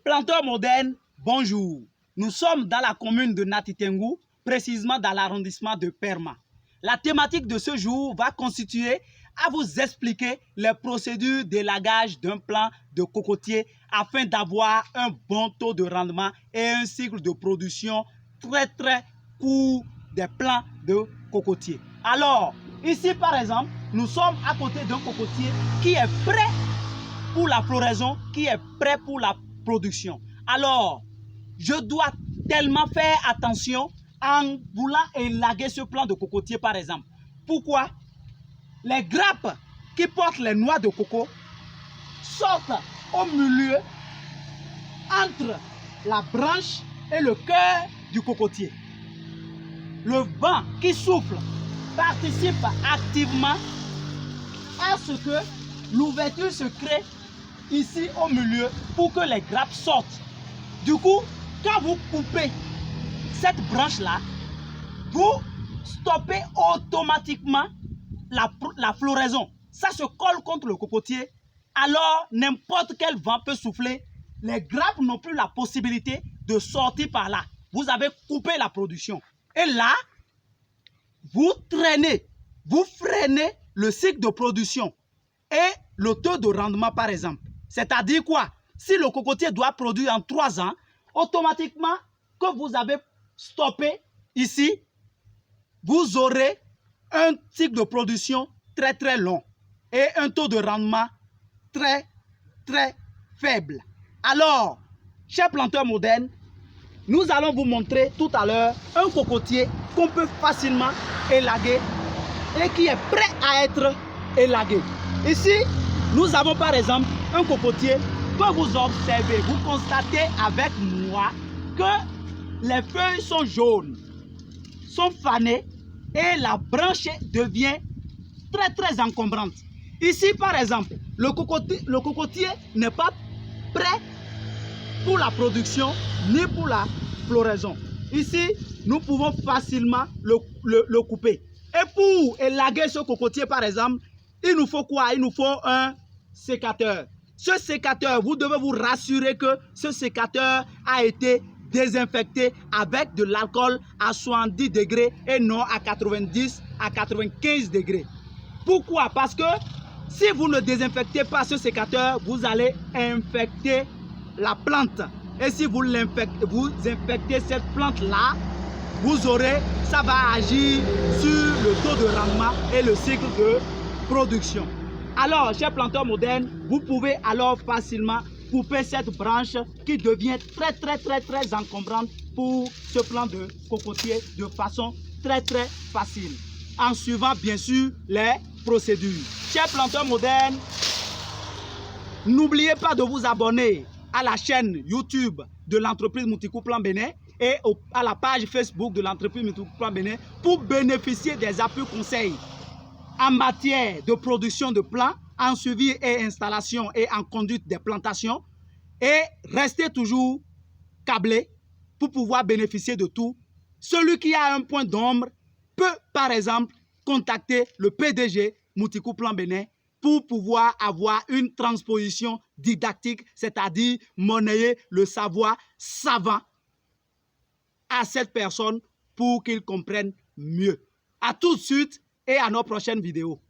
Planteurs modernes, bonjour. Nous sommes dans la commune de Natitengu, précisément dans l'arrondissement de Perma. La thématique de ce jour va constituer à vous expliquer les procédures d'élagage d'un plant de cocotier afin d'avoir un bon taux de rendement et un cycle de production très court des plants de cocotier. Alors, ici par exemple, nous sommes à côté d'un cocotier qui est prêt pour la floraison, qui est prêt pour la production. Alors, je dois tellement faire attention en voulant élaguer ce plant de cocotier par exemple. Pourquoi? Les grappes qui portent les noix de coco sortent au milieu entre la branche et le cœur du cocotier. Le vent qui souffle participe activement à ce que l'ouverture se crée ici au milieu pour que les grappes sortent. Du coup, quand vous coupez cette branche-là, vous stoppez automatiquement la floraison. Ça se colle contre le cocotier. Alors, n'importe quel vent peut souffler. Les grappes n'ont plus la possibilité de sortir par là. Vous avez coupé la production. Et là, vous traînez, vous freinez le cycle de production et le taux de rendement par exemple. C'est-à-dire quoi? Si le cocotier doit produire en 3 ans, automatiquement que vous avez stoppé ici, vous aurez un cycle de production très long et un taux de rendement très faible. Alors, chers planteurs modernes, nous allons vous montrer tout à l'heure un cocotier qu'on peut facilement élaguer et qui est prêt à être élagué. Ici, nous avons par exemple un cocotier que vous observez, vous constatez avec moi que les feuilles sont jaunes, sont fanées et la branche devient très encombrante. Ici par exemple, le cocotier n'est pas prêt pour la production ni pour la floraison. Ici, nous pouvons facilement le couper. Et pour élaguer ce cocotier par exemple, il nous faut quoi? Il nous faut un sécateur. Ce sécateur, vous devez vous rassurer que ce sécateur a été désinfecté avec de l'alcool à 70 degrés et non à 90 à 95 degrés. Pourquoi? Parce que si vous ne désinfectez pas ce sécateur, vous allez infecter la plante. Et si vous infectez cette plante-là, ça va agir sur le taux de rendement et le cycle de production. Alors, chers planteurs modernes, vous pouvez alors facilement couper cette branche qui devient très encombrante pour ce plant de cocotier de façon très facile, en suivant bien sûr les procédures. Chers planteurs modernes, n'oubliez pas de vous abonner à la chaîne YouTube de l'entreprise Moutikou Plan Bénin et à la page Facebook de l'entreprise Moutikou Plan Bénin pour bénéficier des appuis conseils en matière de production de plants, en suivi et installation et en conduite des plantations. Et restez toujours câblé pour pouvoir bénéficier de tout. Celui qui a un point d'ombre peut par exemple contacter le PDG Moutikou Plan Bénin pour pouvoir avoir une transposition didactique, c'est-à-dire monnayer le savoir savant à cette personne pour qu'il comprenne mieux. À tout de suite et à nos prochaines vidéos.